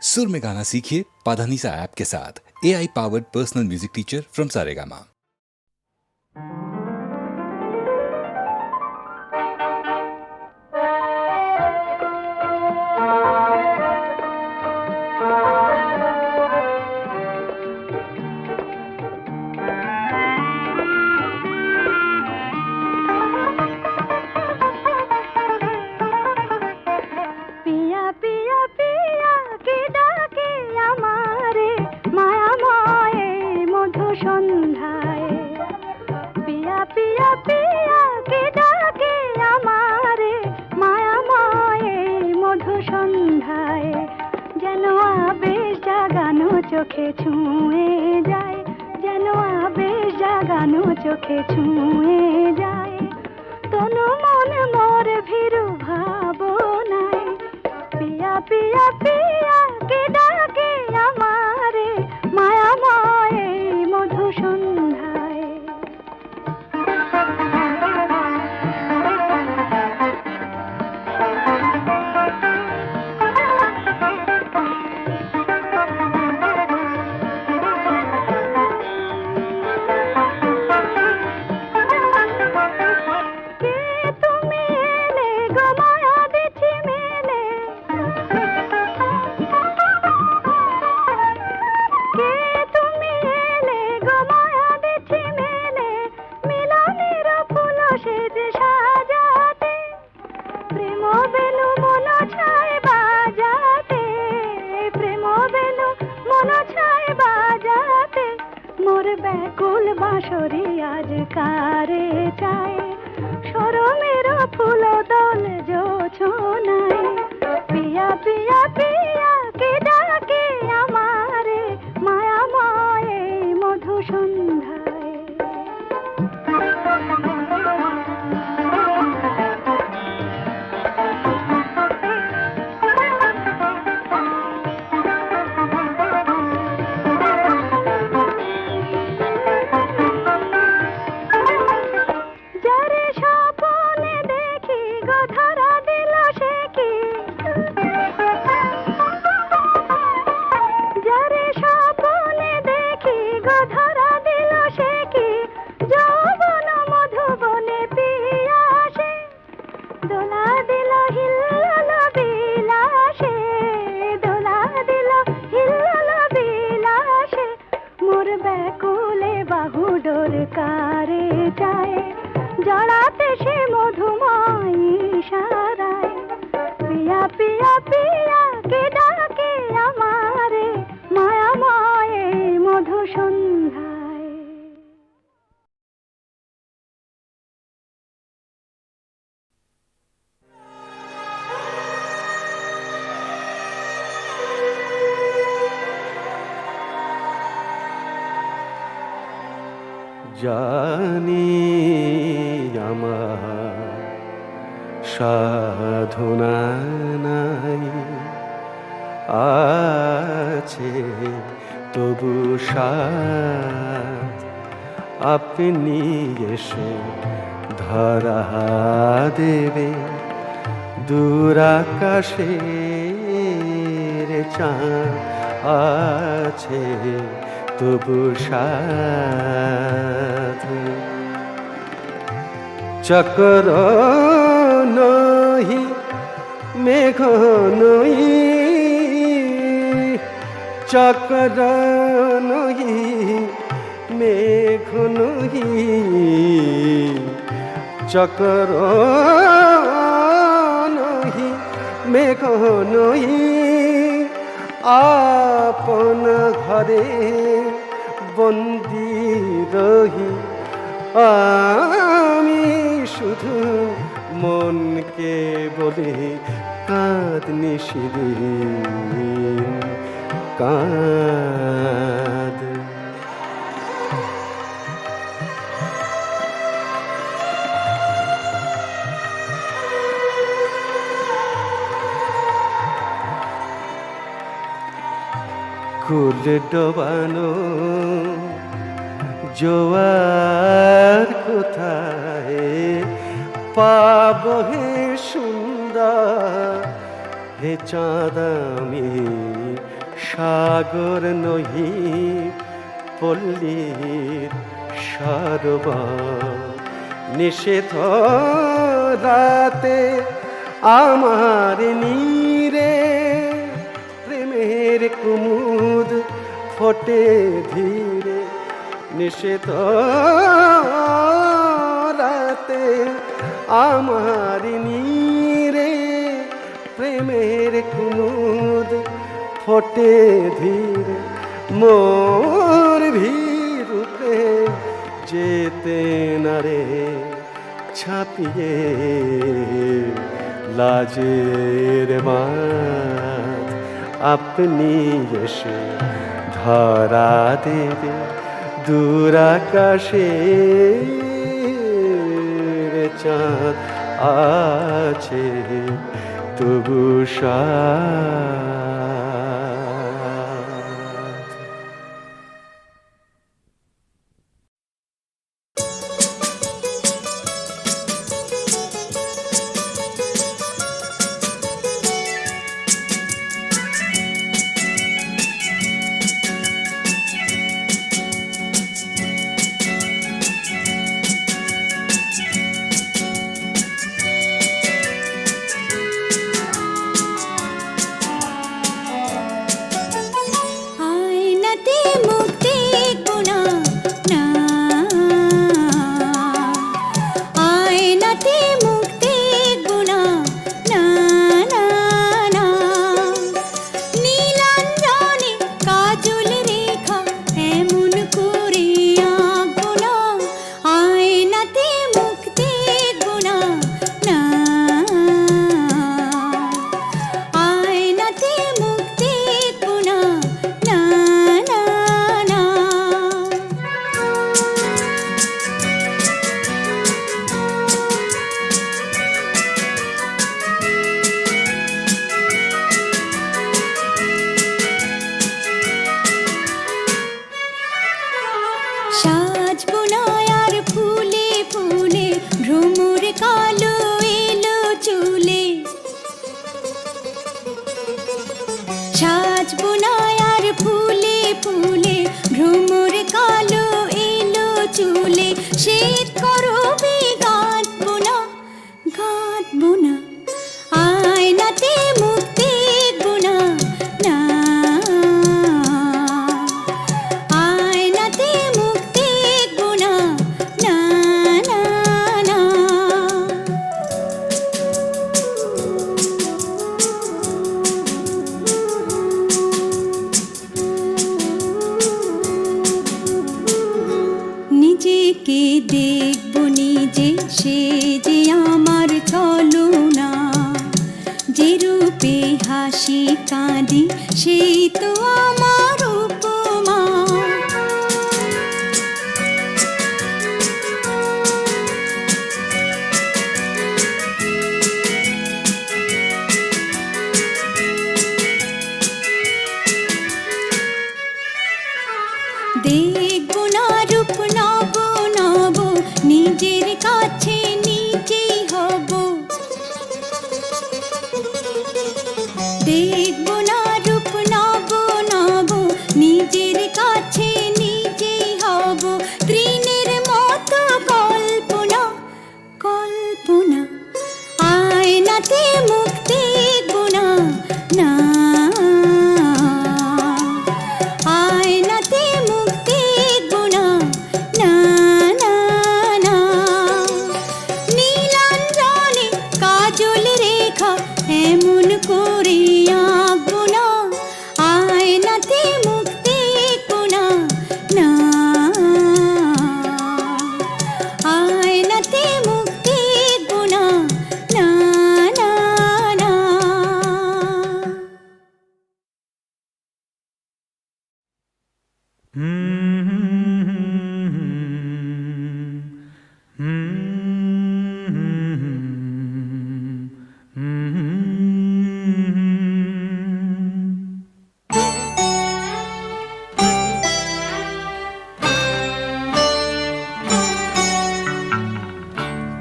सुर में गाना सीखिए पाधानीसा ऐप के साथ। AI powered personal music teacher from Saregama. চোখে ছুঁয়ে যায় যেন আবেশ জাগানো চোখে ছুঁয়ে যায় তনু মন মোর ভীরু ভাবনায় পিয়া পিয়া পিয়া কে ডাকে আমারে মায়াময় মধু সন্ধ্যায়। ব্যাকুল বাঁশরি আজ কারে চায় শরমের ফুল দল জোছনায় পিয়া পিয়া পিয়া কে ডাকে আমারে মায়াময় মধু সন্ধ্যায়। জড়াতে সে মধুময় ইশারায় পিয়া পিয়া পিয়া কে ডাকে আমারে মায়াময় মধু সন্ধ্যায়। জানি আমার সাধনা নাই আছে তবু সাধ আপনি এসে ধরা দেবে দূর আকাশের চাঁদ আছে তবু সাথ চক্র নহি মেঘ নহি চক্র নহি মেঘ নহি চক্র নহি মেঘ নহি আপন ঘরে বন্দি রহি আমি শুধু মনকে বলে কাঁদ নিশিদিন কাঁদ। কুল ডোবানো জোয়ার কোথায় পাব হে সুন্দর হে চাঁদ আমি সাগর নহি পল্লীর সরোবর নিষেধ রাতে আমার নীরে প্রেমের কুমুদ ফোটে ধীরে নিষেধ রাতে আমার নীরে প্রেমের কুমুদ ফোটে ধীরে মোর ভীরূপে যেতে নারে ছাপিয়ে লাজের বাঁধ আপনি এসে ধরা দেবে দূর আকাশে চাঁদ আছে তবু সাথ।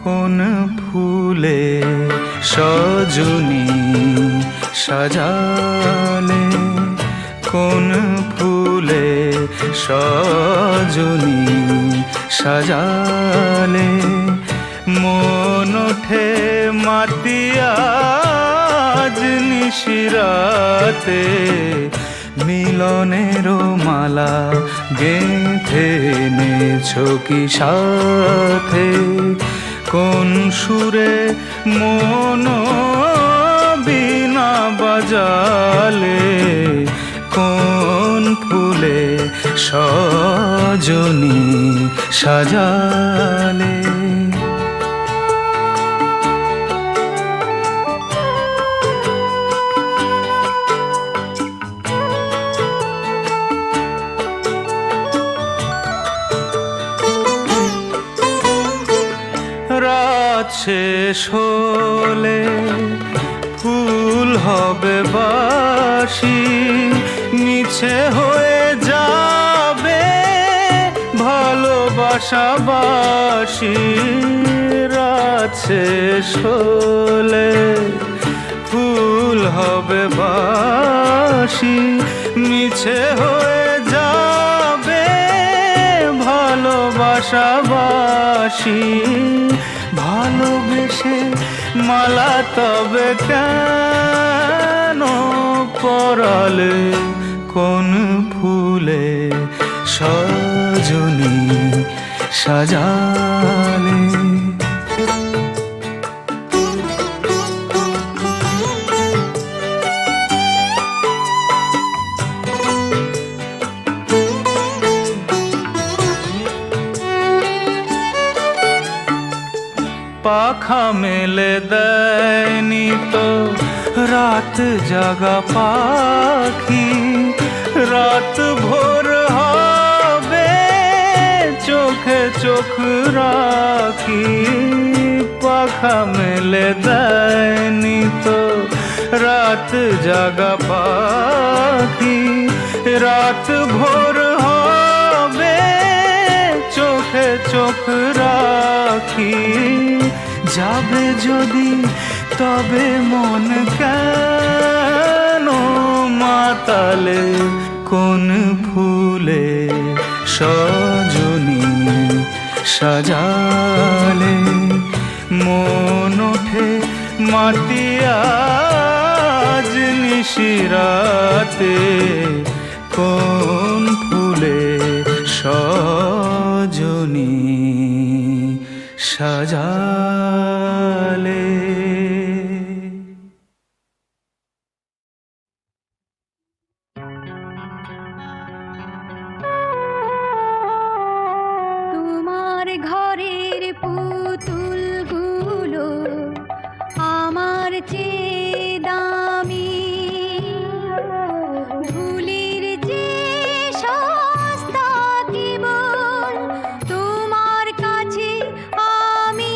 কোন ফুলে সজনী সাজালে কোন ফুলে সজনী সাজালে মন ওঠে মাতিয়া আজ নিশিরাতে মিলনেরও মালা গেঁথে এনেছো কি সাথে কোন সুরে মন বিনা বাজালে কোন ফুলে সজনী সাজালে রাত শেষ হলে ফুল হবে বাসি মিছে হয়ে যাবে ভালোবাসাবাসি রাত শেষ হলে ফুল হবে বাসি মিছে হয়ে যাবে ভালোবাসাবাসি ভালোবেসে মালা তবে কেন পরালে কোন ফুলে সজনী সাজালে পাখা মেলে দেয়নি তো রাত জাগা পাখি রাত ভোর হবে চোখে চোখ রাখি পাখা মেলে দেয়নি তো রাত জাগা পাখি রাত ভোর হবে চোখে চোখ রাখি যাবে যদি তবে মন কেন মাতালে কোন ফুলে সজনী সাজালে মন ওঠে মাতিয়া আজ নিশিরাতে কোন ফুলে সজনী সাজালে তোমার ঘরের পুতুলগুলো আমার চেয়ে দামি ধুলির যে সস্তা কেবল তোমার কাছে আমি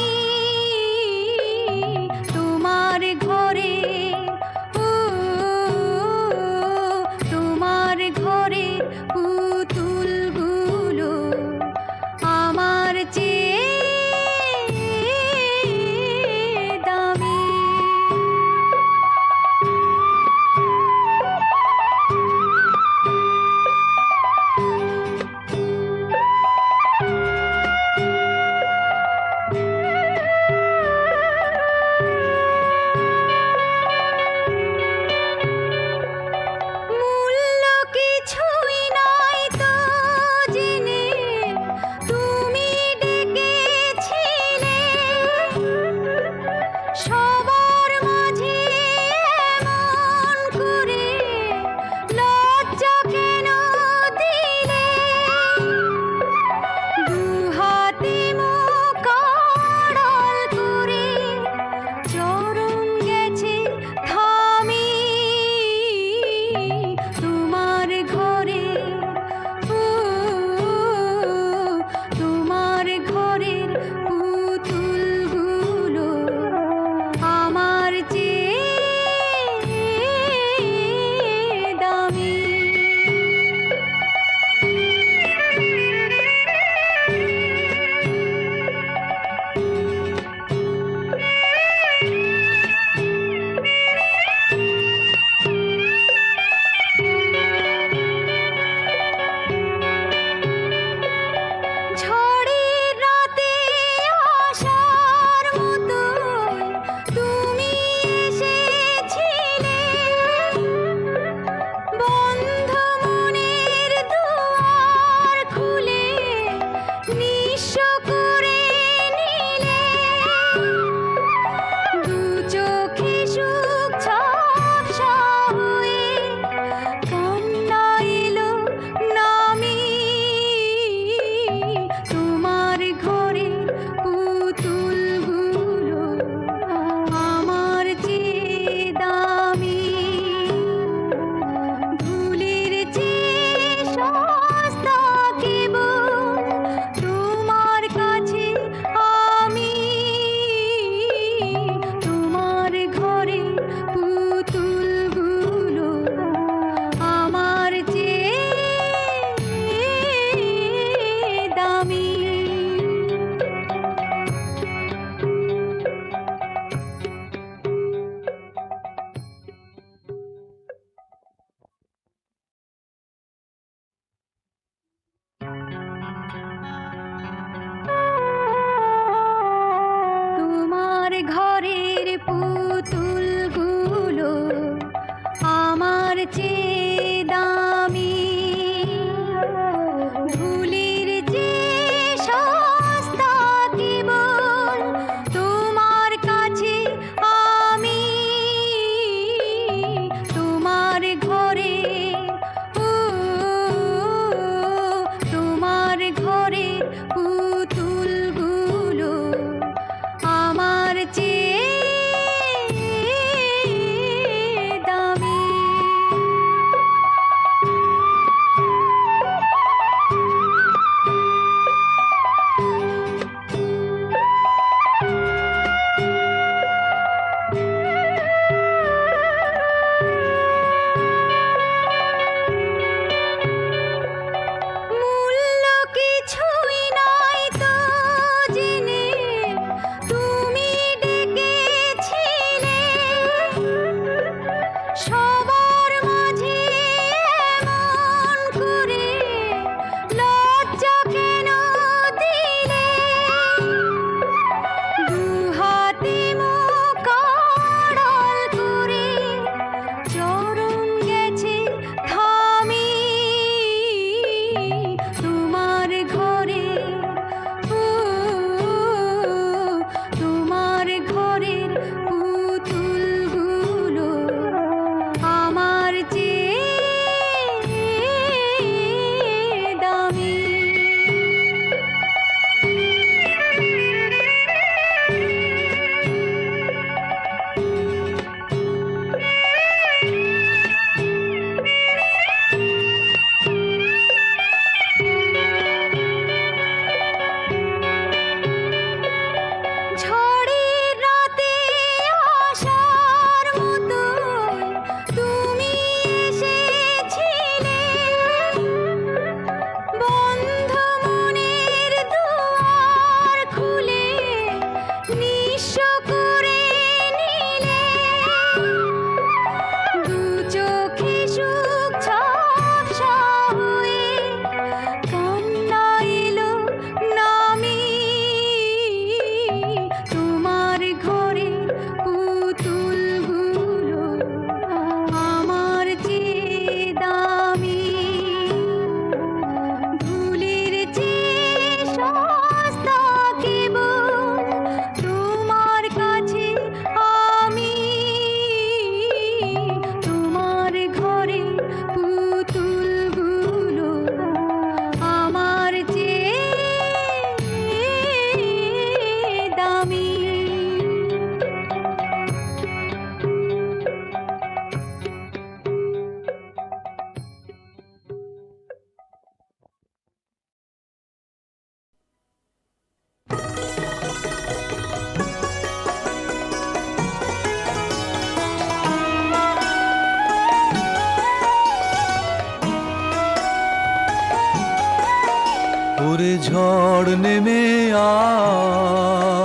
ঝড় নেমে আয়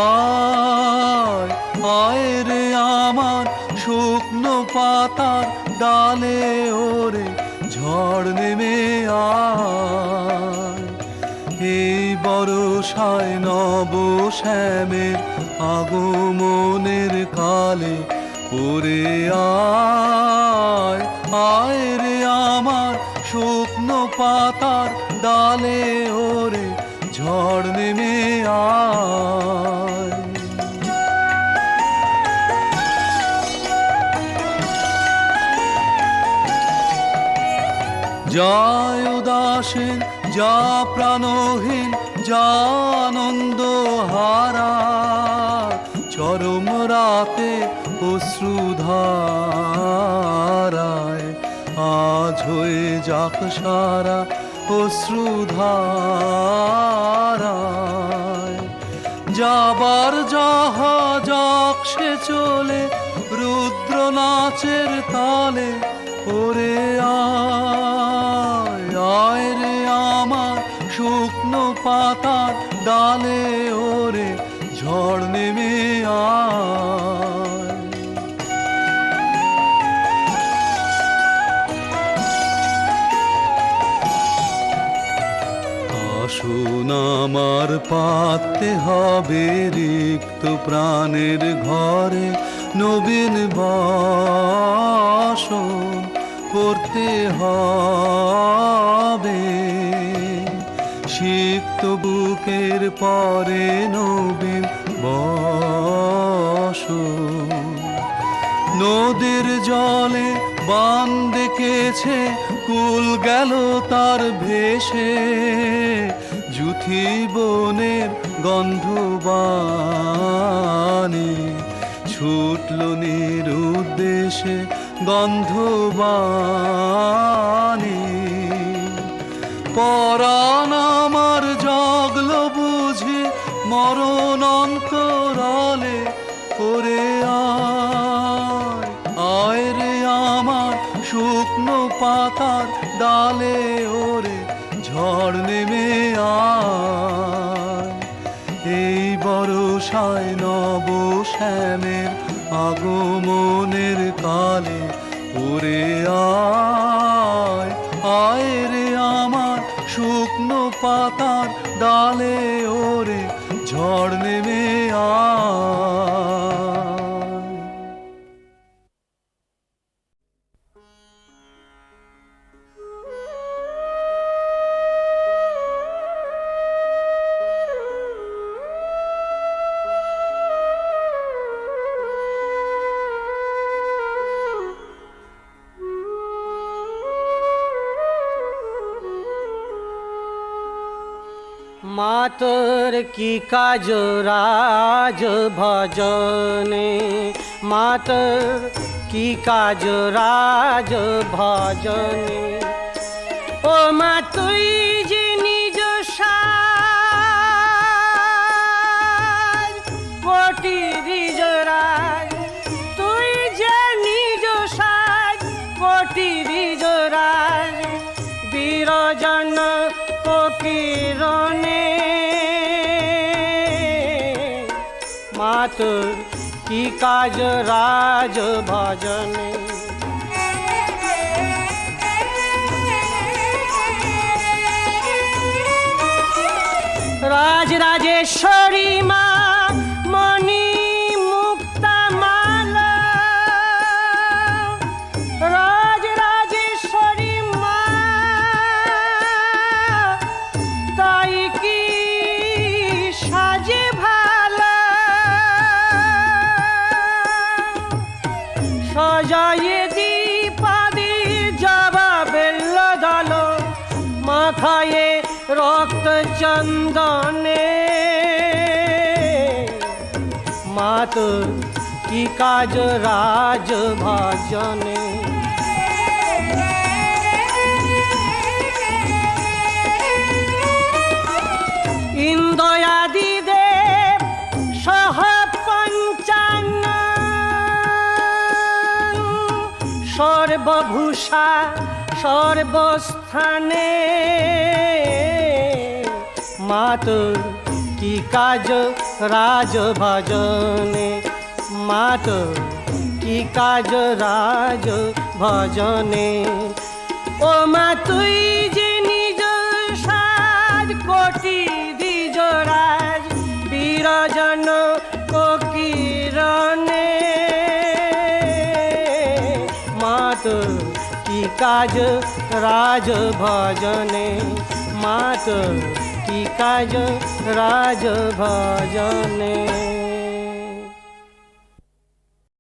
আয় আয় রে আমার শুকনো পাতার ডালে ওরে ঝড় নেমে আয় এই বরষায় নব শ্যামের আগমনের কালে ওরে আয় আয় রে আমার শুকনো পাতার ডালে ওরে ঝড় নেমে আয় যায় উদাসীন যা প্রাণহীন যা আনন্দ হারা চরম রাতে অশ্রুধারায় আজ হয়ে যাক সারা অশ্রুধারায় যাবার জাহাজ সে চলে রুদ্র নাচের তালে ওরে আয় আয় রে আমার শুকনো পাতার ডালে ওরে ঝড় নেমে আয় আসুন আমার পাততে হবে রিক্ত প্রাণের ঘরে নবীন বাসন করতে হবে সিক্ত বুকের পরে নবীন বসন নদীর জলে বান ডেকেছে কুল গেল তার ভেসে জুথি বনের গন্ধবাণী ছুটল নিরুদ্দেশে গন্ধবাণী পরাণ আমার জাগল বুঝি মরণ অন্তরালে ওরে আয় আয় রে আমার শুকনো পাতার ডালে ওরে ঝড় নেমে আয় এই বরষায় নব শ্যামের আগমনের কালে ওরে আয় আয় রে আমার শুকনো পাতার ডালে ওরে ঝড় নেমে আয় মাতর কি কাজ রাজ ভজনে মাতর কি কাজ রাজ ভজনে ও মা তুই যে নিজ সাজ কোটি রিজরাজ তুই যে নিজ সাজ কোটি রিজরাজ বীরজন কিরণে মাতর কি কাজ রাজ ভজনে রাজ রাজেশ্বরী মা মণি মুক্তা মালা রাজ রাজেশ্বরী মা তাই কি সাজে ভালা সজায়ে দীপাদি জবা বেল্ল দল মাথায়ে রক্ত চন্দনে মাতর কি কাজ রাজ ভজনে ইন্দ্রয়াদি দেব সহ পঞ্চাঙ্গ সর্বভূষা সর্বস্থানে মা তোর কি কাজ রাজ ভজনে মা তোর কি কাজ রাজ ভজনে ও মা তুই যে নিজ সাজ কোটি দ্বিজ রাজ বিরজন কোকিরণে মা তোর কি কাজ রাজ ভজনে মা তোর কি কাজ রাজ ভজনে